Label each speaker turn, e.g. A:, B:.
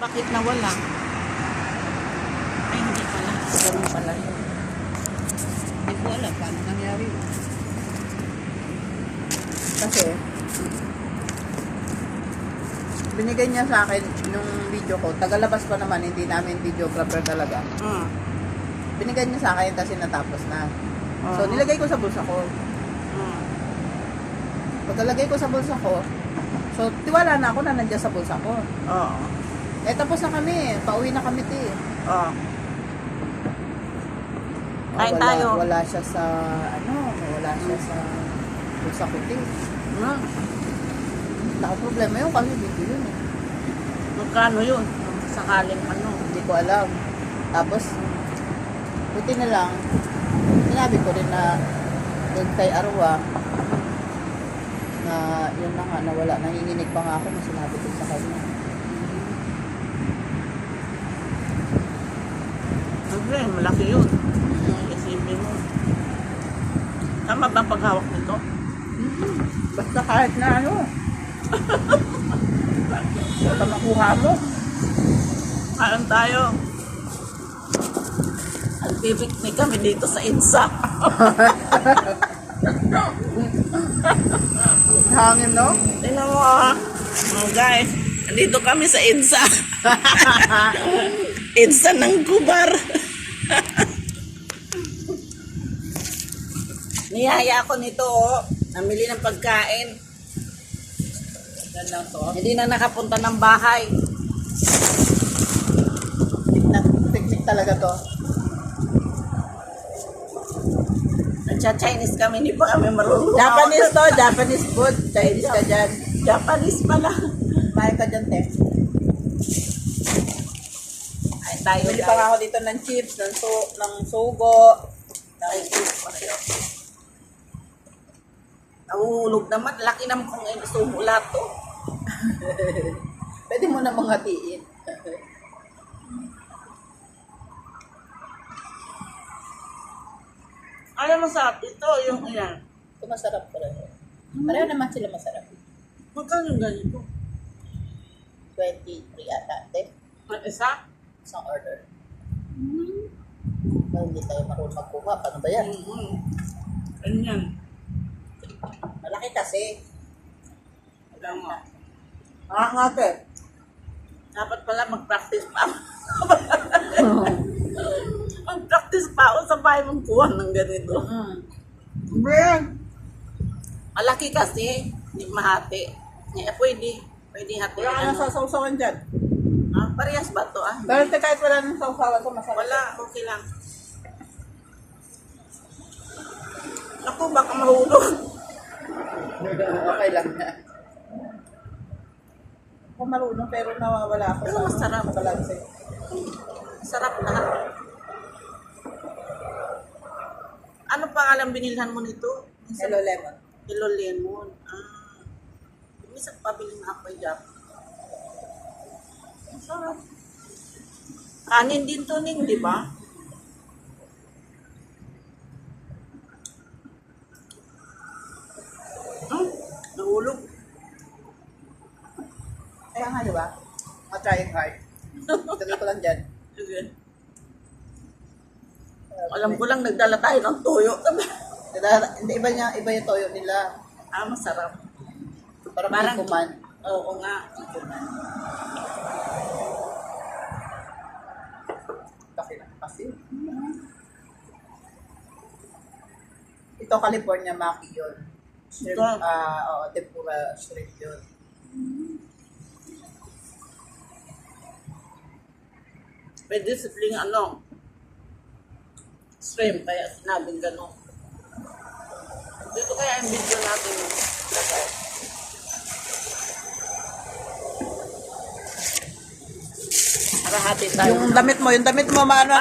A: Bakit nawala? Ay, hindi pala. Ganun pala yun.
B: Hindi ko alam paano nangyari yun. Kasi, binigay niya sa akin nung video ko. Tagalabas pa naman, hindi namin videographer talaga. Binigay niya sa akin kasi natapos na. So, nilagay ko sa bulsa ko. Pagkalagay ko sa bulsa ko, so, tiwala na ako na nandiyan sa bulsa ko.
A: Oo.
B: Eh, tapos na kami. Pauwi na kami, ti.
A: Oo. Kain
B: wala,
A: tayo.
B: Wala siya sa, wala siya sa bulsa ko, ti. Naka-problema yun kasi video yun.
A: Magkano yun? Sakaling ano?
B: Hindi ko alam. Tapos, buti na lang, sinabi ko rin na doon kay Arwa, na yun na nga, nawala, nanginginig pa nga ako na sinabi ko sa kanya.
A: Siyempre, malaki yun. Isipin mo. Tama ba ang paghawak nito?
B: Basta kahit na ano, basta makuha mo.
A: Kain tayo. Nag-picnic kami dito sa INSA.
B: Hangin, no?
A: Tingnan mo oh guys, dito kami sa INSA. INSA ng Kubar. Niyaya ako nito namili ng pagkain.
B: Yan lang to.
A: Hindi na nakapunta ng bahay.
B: Picnic talaga to.
A: Nagcha-Chinese kami, hindi pa kami marunong.
B: Japanese to, Japanese food. Chinese ka dyan.
A: Japanese pala.
B: Kaya ka dyan, te.
A: Ay, tayo
B: Bili pa nga ako dito ng chips, ng sugo.
A: Ay, nahuhulog naman. Laki naman kung sumo lahat to.
B: Pwede mo na mga hatiin.
A: Alam mo sa ito, yung iyan.
B: Ito masarap pa rin. Pareho naman sila masarap.
A: Magkano yung ganito?
B: 23 ata, te.
A: Ang isa?
B: Isang order. Hindi tayo marunong magkuha. Paano ba yan?
A: Ganyan.
B: Malaki kasi.
A: Alam mo.
B: Nga, te.
A: Dapat pala mag-practice pa ako. Mag-practice pa ako sa bahay mong kuha ng ganito.
B: Bring!
A: Malaki kasi. Hindi mahati. Pwede. Pwede hati.
B: Wala ka nang sasawsawan dyan.
A: Parehas ba ito
B: Pero te, kahit wala nang sawsawan ko, masarap.
A: Wala. Okay lang. Naku, baka mahulog.
B: Okay lang na. Ako marunong pero nawawala ako.
A: Pero masarap.
B: Sa balanse.
A: Sarap lahat. Ano pangalan binilhan mo nito?
B: Hello, lemon.
A: Hello Lemon. Minsan pabili na ako dyan. Sarap. Kanin din to, Ning, di ba? Nahulog.
B: Kaya nga, di ba? Ma-trying hard. Tuloy ko lang dyan.
A: Sige. Alam ko lang, nagdala tayo ng tuyo.
B: Hindi, iba yung toyo nila.
A: Masarap.
B: Parang
A: Parang-
B: kuman.
A: Oo nga.
B: Kasi. Ito, California Maki yun. Shrimp,
A: Ito?
B: tempura shrimp yun.
A: May discipline shrimp, kaya sinabing gano'n. Dito kaya yung video natin. Para hati tayo.
B: Yung damit mo, maano